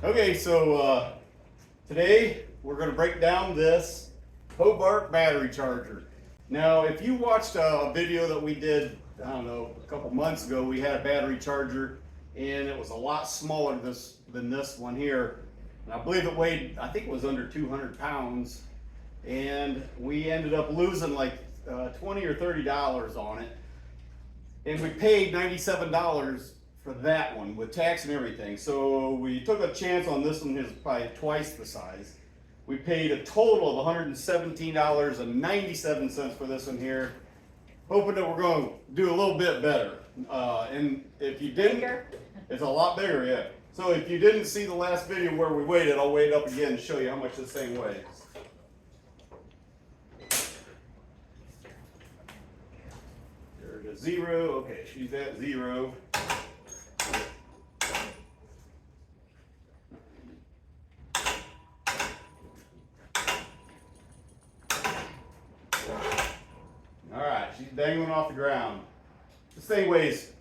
Okay, so today we're going to break down this Hobart battery charger. Now, if you watched a video that we did, I don't know, a couple months ago, we had a battery charger and it was a lot smaller than this one here. And I believe it weighed, I think it was under 200 pounds. And we ended up losing like $20 or $30 on it. And we paid $97 for that one with tax and everything. So we took a chance on this one. Is probably twice the size. We paid a total of $117.97 for this one here, hoping that we're going to do a little bit better. And if you didn't, it's a lot bigger, yeah. So if you didn't see the last video where we weighed it, I'll weigh it up again and show you how much this thing weighs. There it is, 0. Okay, she's at 0. Alright, she's dangling off the ground. This thing weighs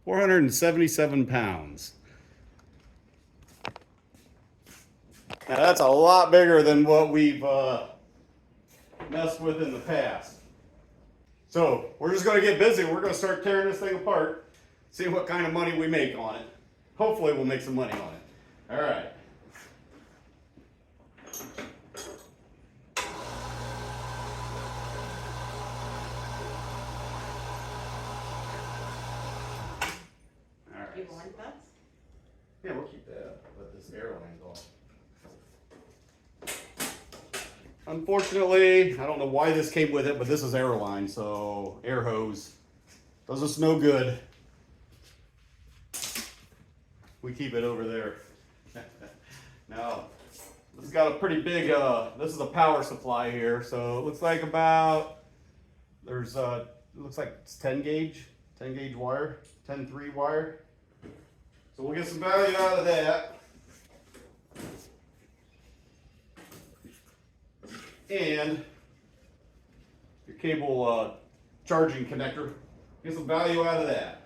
477 pounds. Now that's a lot bigger than what we've messed with in the past. So we're just going to get busy. We're going to start tearing this thing apart, see what kind of money we make on it. Hopefully we'll make some money on it. All right. You want that? Yeah, we'll keep that, but this airline's off. Unfortunately, I don't know why this came with it, but this is airline, so air hose does us no good. We keep it over there. Now, this has got a pretty big, this is a power supply here, so it looks like it looks like it's 10 gauge wire, 10-3 wire. So we'll get some value out of that. And your cable charging connector, get some value out of that.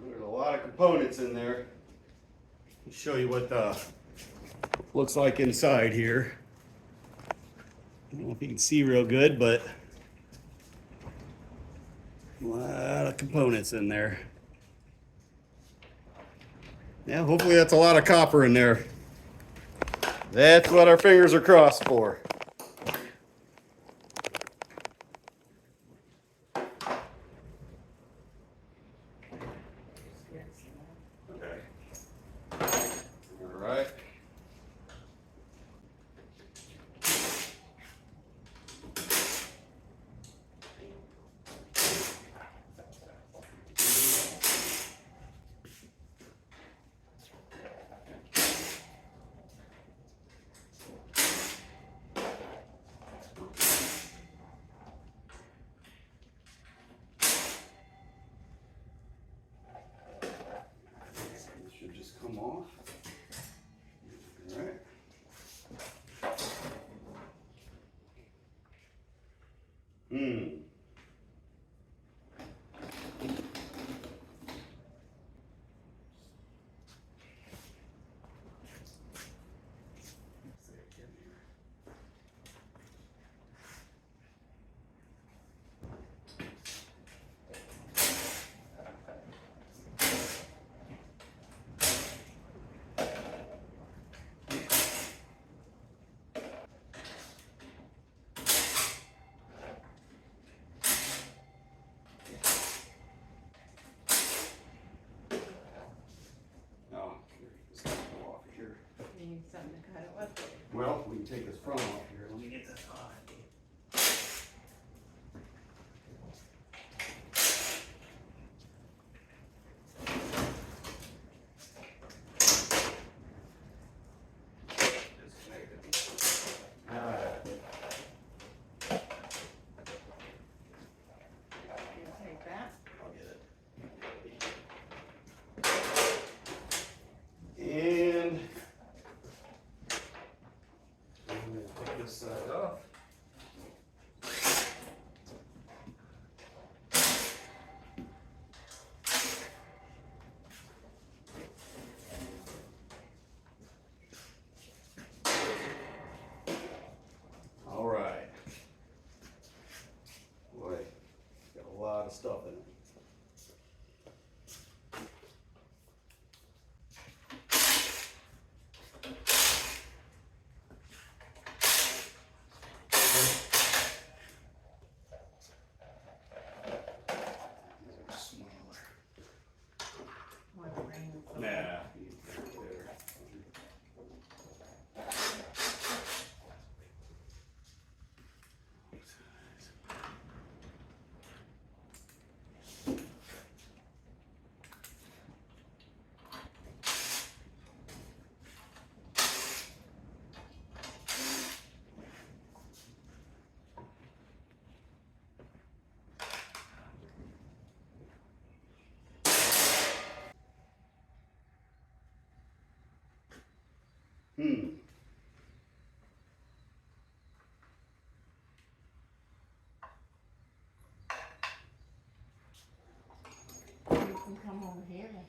There's a lot of components in there. I'll show you what looks like inside here. I don't know if you can see real good, but a lot of components in there. Yeah, hopefully that's a lot of copper in there. That's what our fingers are crossed for. Okay. All right. Should just come off. All right.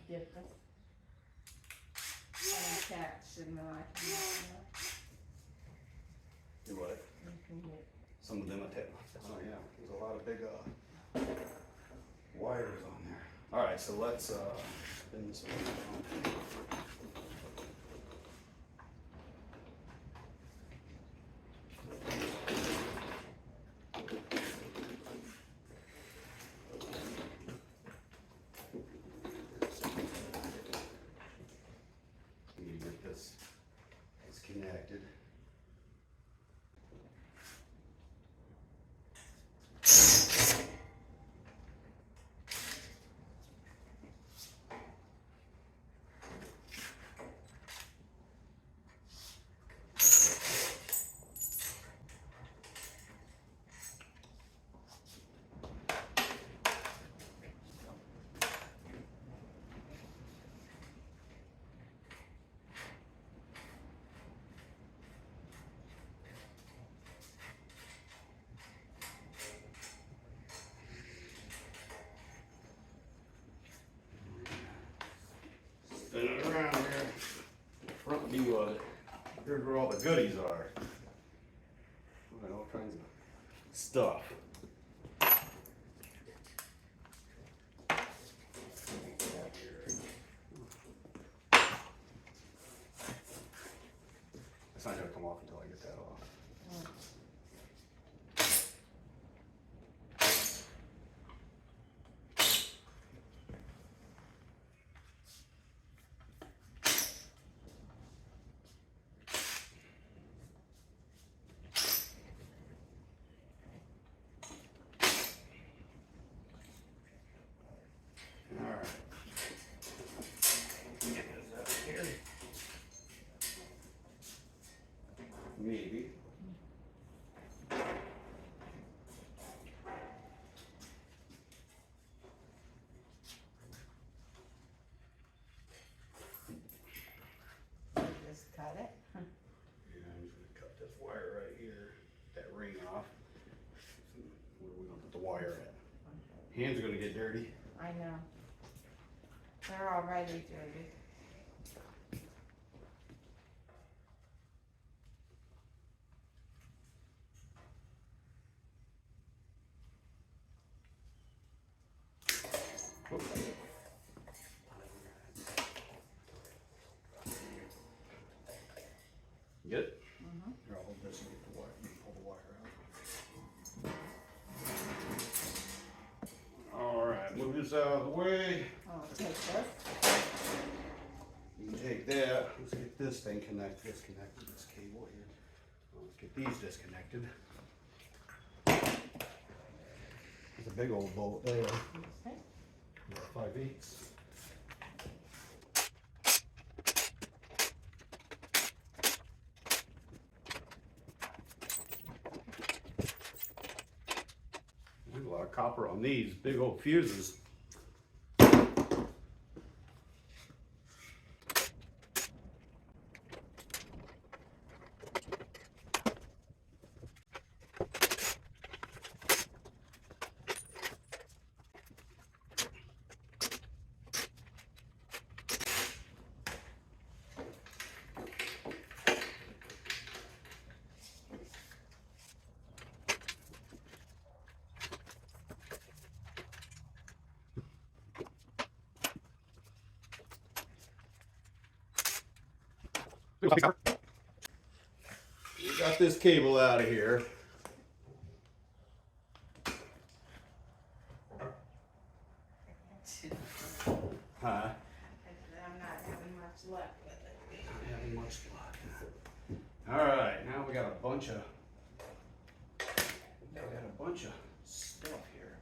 get this unattached and then I can, Do what? you can get. Some of them attach. Oh yeah, there's a lot of big wires on there. All right, so let's spin this around. Let me get this connected. Spin it around here. Front view of it. Here's where all the goodies are. All kinds of stuff. It's not gonna come off until I get that off. Alright. Get this out of here. Maybe. Just cut it. Yeah, I'm just gonna cut this wire right here, that ring off. Where are we gonna put the wire at? Hands are gonna get dirty. I know. They're already dirty. Get it? Mm-hmm. Here, I'll hold this and get the wire, you can pull the wire out. Alright, move this out of the way. Oh, take this. You can take that. Let's get this thing connected. Disconnected this cable here. Let's get these disconnected. There's a big old bolt there. Okay. 5/8. There's a lot of copper on these big old fuses. We got this cable out of here. Huh? I'm not having much luck with it. Not having much luck. Alright, now we got a bunch of stuff here.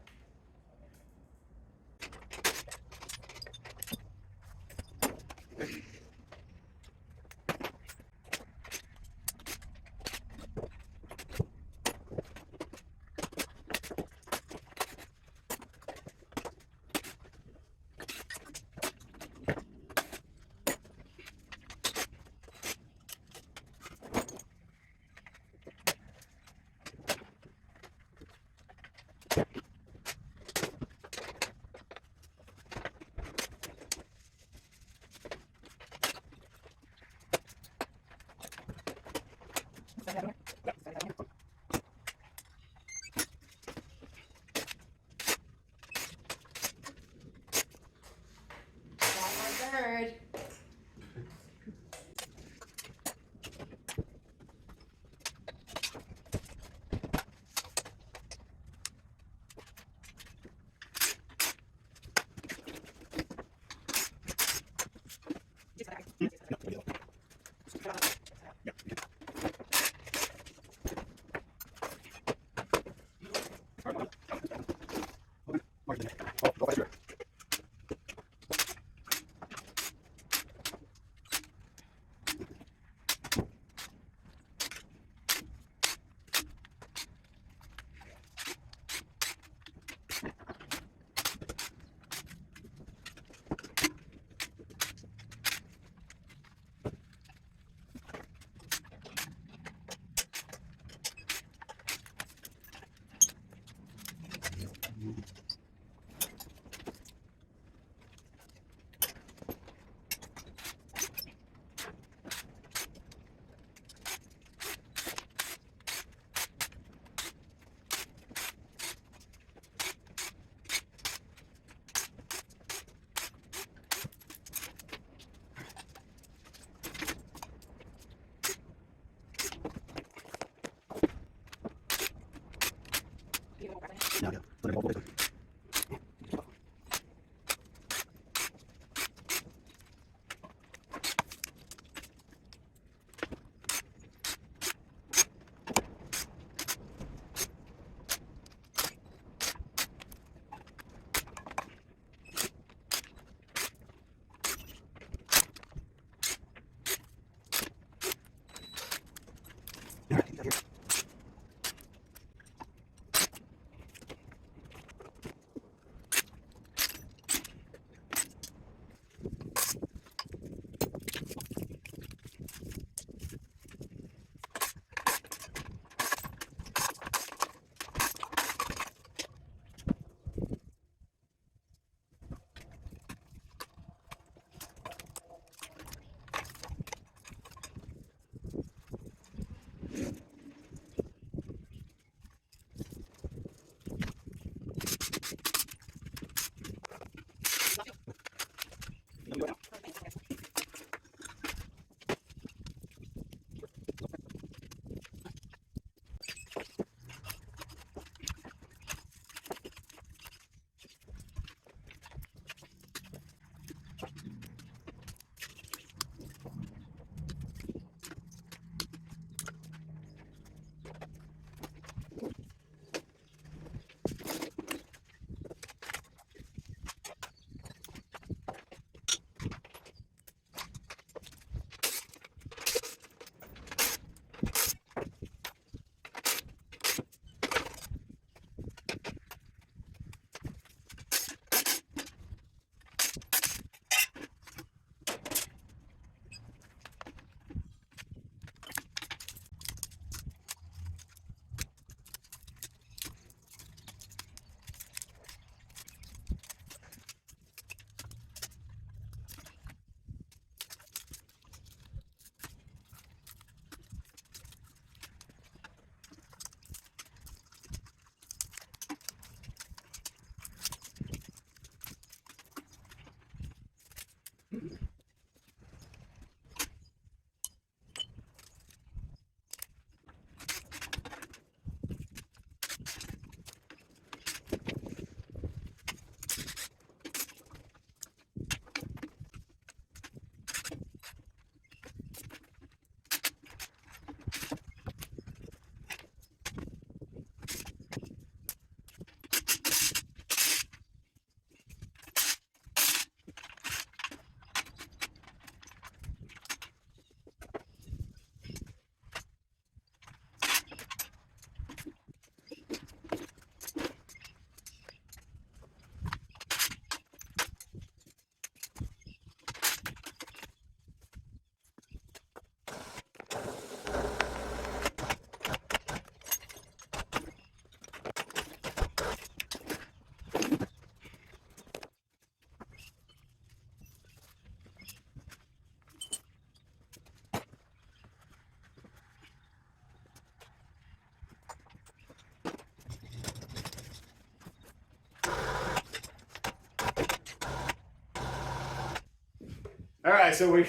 All right, so we,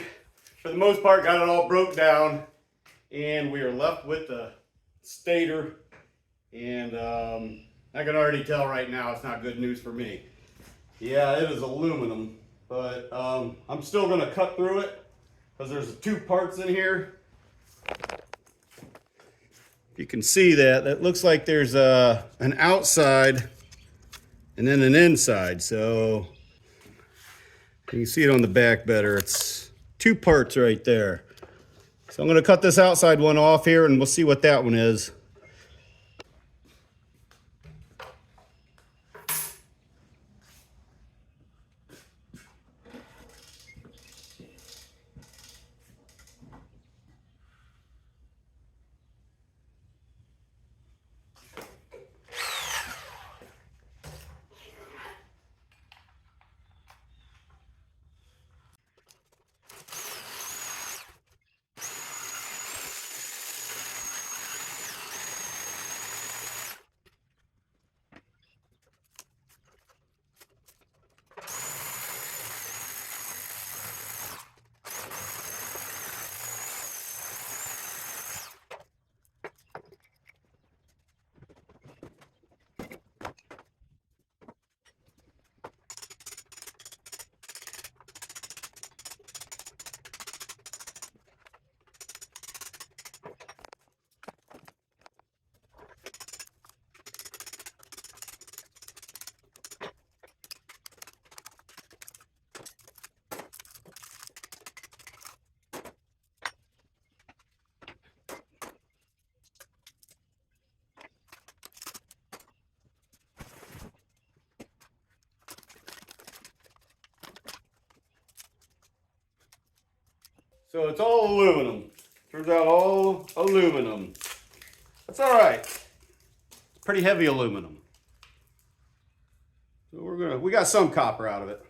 for the most part, got it all broke down, and we are left with the stator. And I can already tell right now it's not good news for me. Yeah, it is aluminum, but I'm still gonna cut through it because there's two parts in here. You can see that looks like there's an outside and then an inside. So you can see it on the back better. It's two parts right there. So I'm going to cut this outside one off here and we'll see what that one is. So it's all aluminum. Turns out all aluminum. That's all right. It's pretty heavy aluminum. So we got some copper out of it.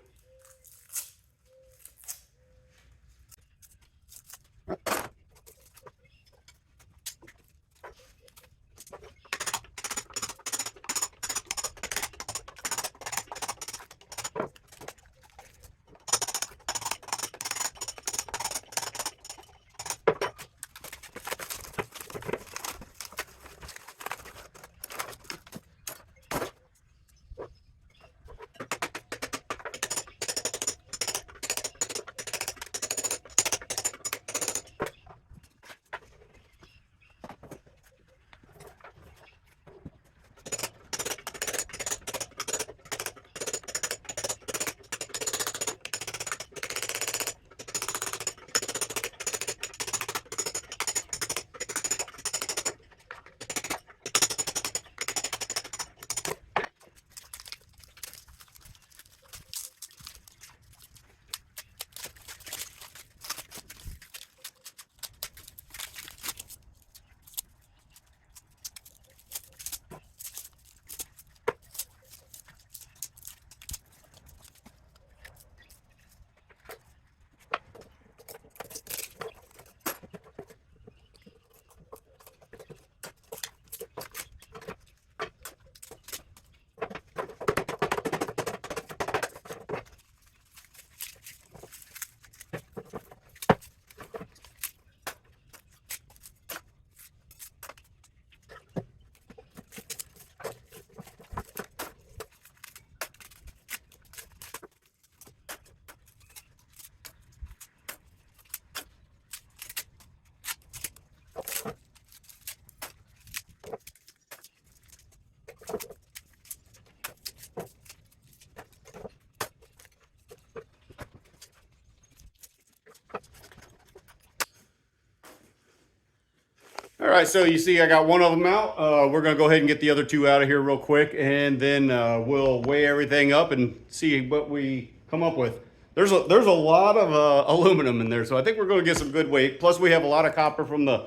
All right, so you see I got one of them out. We're gonna go ahead and get the other two out of here real quick, and then we'll weigh everything up and see what we come up with. There's a lot of aluminum in there, so I think we're gonna get some good weight. Plus we have a lot of copper from the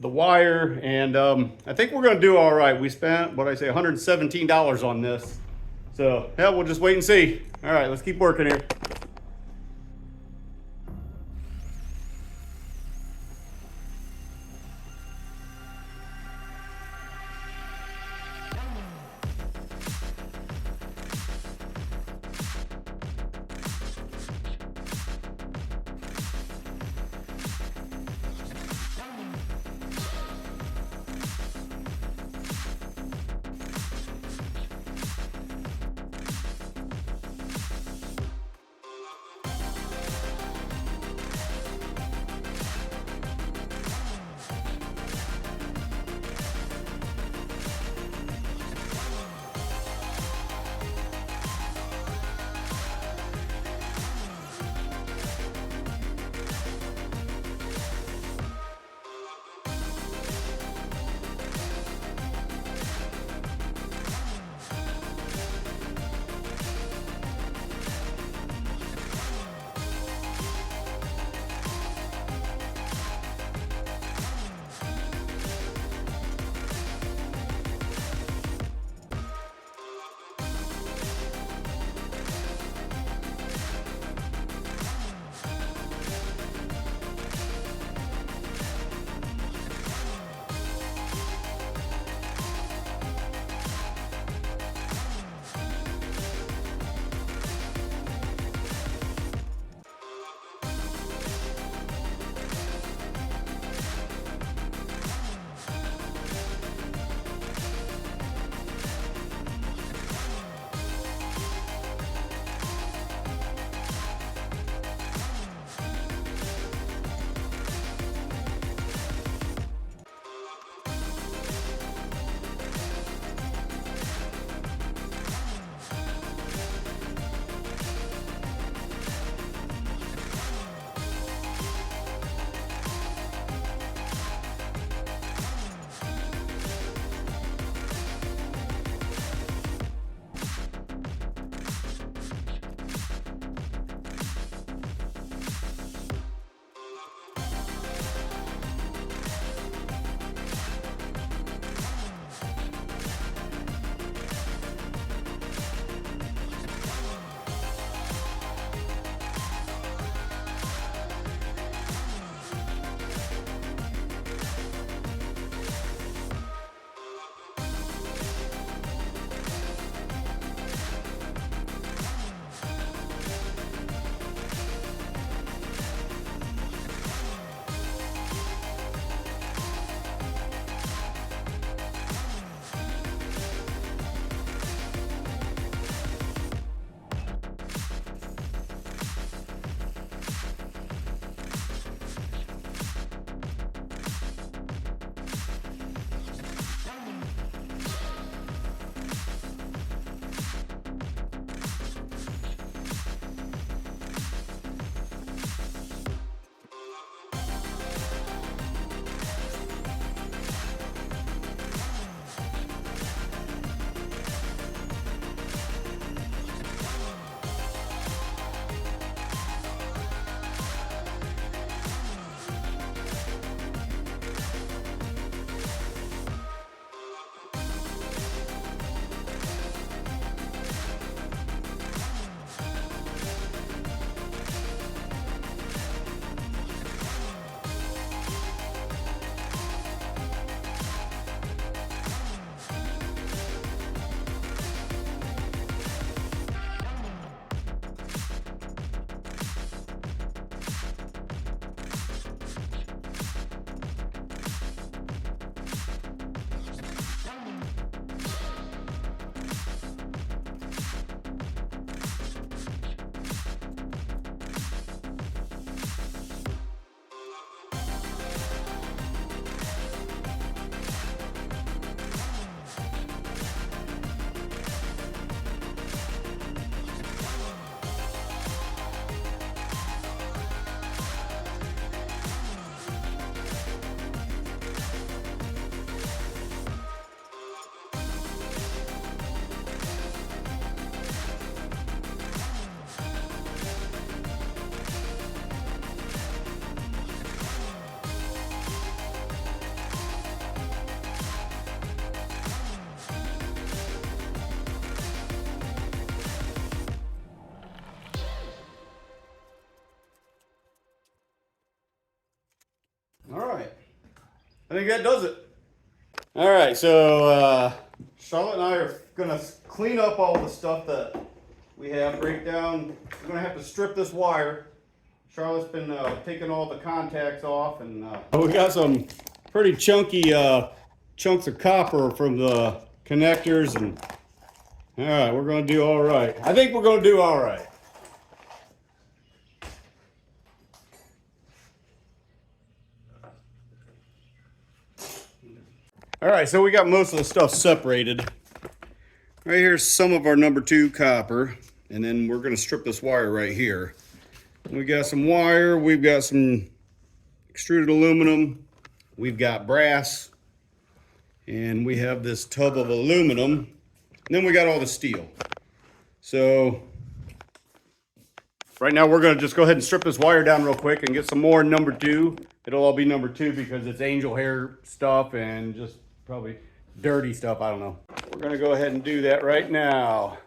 wire, and I think we're gonna do all right. We spent, what I say, $117 on this. So yeah, we'll just wait and see. All right, let's keep working here. I think that does it. All right, so Charlotte and I are gonna clean up all the stuff that we have, break down. We're gonna have to strip this wire. Charlotte's been taking all the contacts off, and we got some pretty chunky chunks of copper from the connectors, and all right, we're gonna do all right. I think we're gonna do all right. All right, so we got most of the stuff separated. Right here's some of our number 2 copper, and then we're gonna strip this wire right here. We got some wire, we've got some extruded aluminum, we've got brass, and we have this tub of aluminum, and then we got all the steel. So right now we're gonna just go ahead and strip this wire down real quick and get some more number 2. It'll all be number 2 because it's angel hair stuff and just probably dirty stuff, I don't know. We're gonna go ahead and do that right now.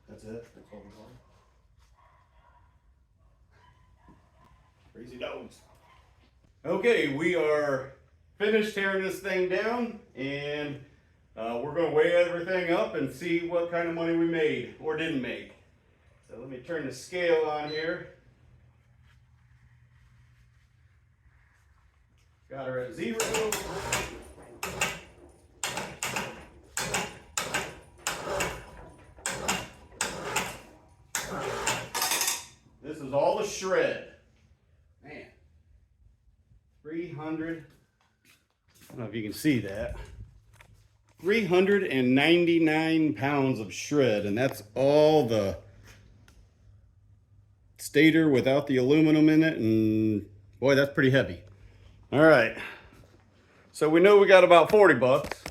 That's it? That's all we're going? Crazy dogs. Okay, we are finished tearing this thing down, and we're going to weigh everything up and see what kind of money we made or didn't make. So let me turn the scale on here. Got her at 0. This is all the shred. Man. 300. I don't know if you can see that. 399 pounds of shred, and that's all the stator without the aluminum in it, and boy, that's pretty heavy. All right. So we know we got about 40 bucks.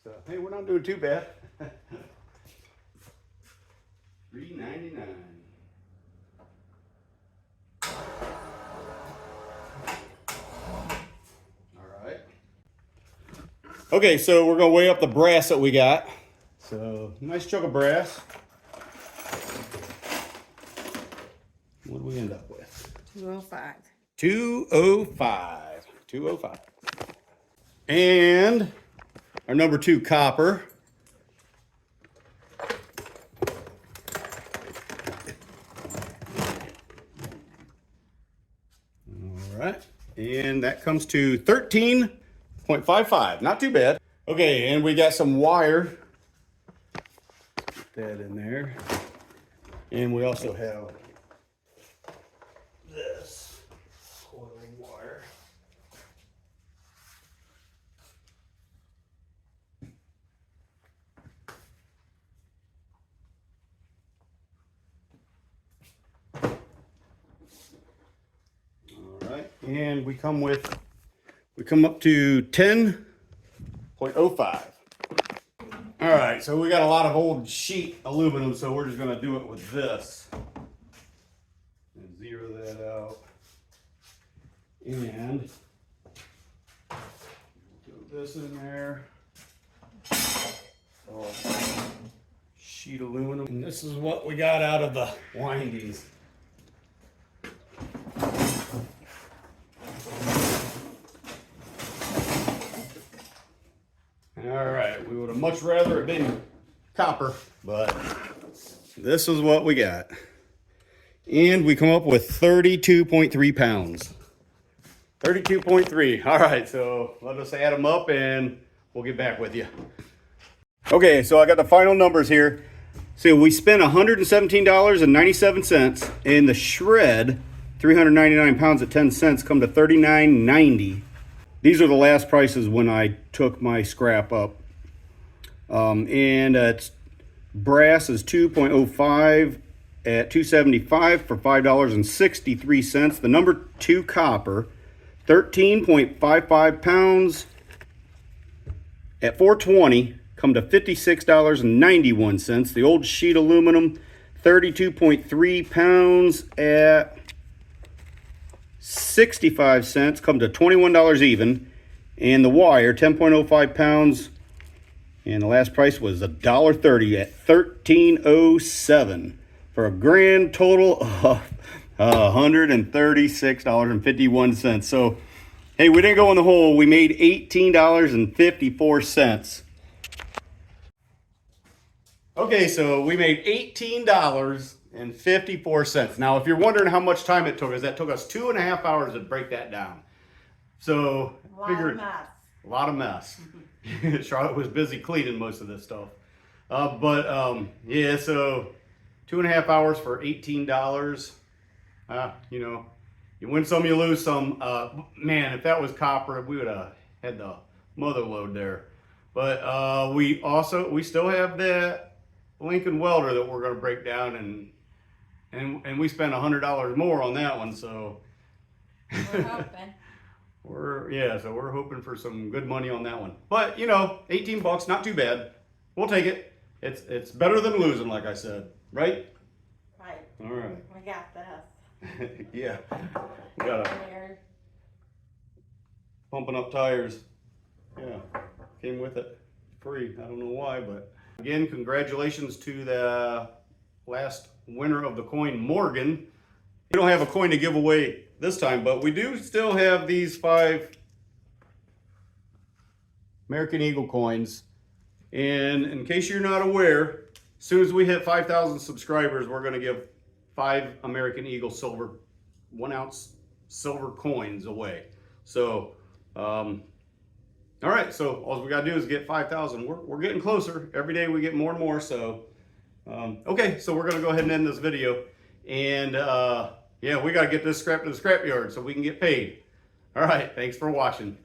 So hey, we're not doing too bad. 399. Okay, so we're gonna weigh up the brass that we got. So, nice chunk of brass. What do we end up with? 205. 205. 205. And our number 2 copper. All right, and that comes to 13.55, not too bad. Okay, and we got some wire. Put that in there. And we also have this coiling wire. All right, and we come up to 10.05. All right, so we got a lot of old sheet aluminum, so we're just gonna do it with this. And zero that out. And put this in there. So, sheet aluminum. And this is what we got out of the windings. All right, we would have much rather it been copper, but this is what we got. And we come up with 32.3 pounds. 32.3. All right, so let us add them up and we'll get back with you. Okay, so I got the final numbers here. So we spent $117.97, and the shred, 399 pounds at 10 cents, come to $39.90. These are the last prices when I took my scrap up. And it's brass is 2.05 at $2.75 for $5.63. The number 2 copper, 13.55 pounds at $4.20, come to $56.91. The old sheet aluminum, 32.3 pounds at 65 cents, come to $21 even. And the wire, 10.05 pounds, and the last price was $1.30 at $13.07 for a grand total of $136.51. So, hey, we didn't go in the hole. We made $18.54. Okay, so we made $18.54. Now, if you're wondering how much time it took us, that took us 2.5 hours to break that down. So, A lot of mess. A lot of mess. Charlotte was busy cleaning most of this stuff. Yeah, so 2.5 hours for $18. You know, you win some, you lose some. Man, if that was copper, we would have had the mother load there. But we still have that Lincoln welder that we're going to break down, and we spent $100 more on that one. So We're hoping. So we're hoping for some good money on that one. But you know, 18 bucks, not too bad. We'll take it. It's better than losing, like I said, right? Right. All right. We got this. Yeah. We got a pumping up tires. Yeah. Came with it free. I don't know why, but again, congratulations to the last winner of the coin, Morgan. We don't have a coin to give away this time, but we do still have these 5 American Eagle coins. And in case you're not aware, as soon as we hit 5,000 subscribers, we're going to give 5 American Eagle silver, 1 ounce silver coins away. So, all right, so all we got to do is get 5,000. We're getting closer. Every day we get more and more. So, okay, so we're going to go ahead and end this video. And yeah, we got to get this scrap to the scrap yard so we can get paid. All right, thanks for watching.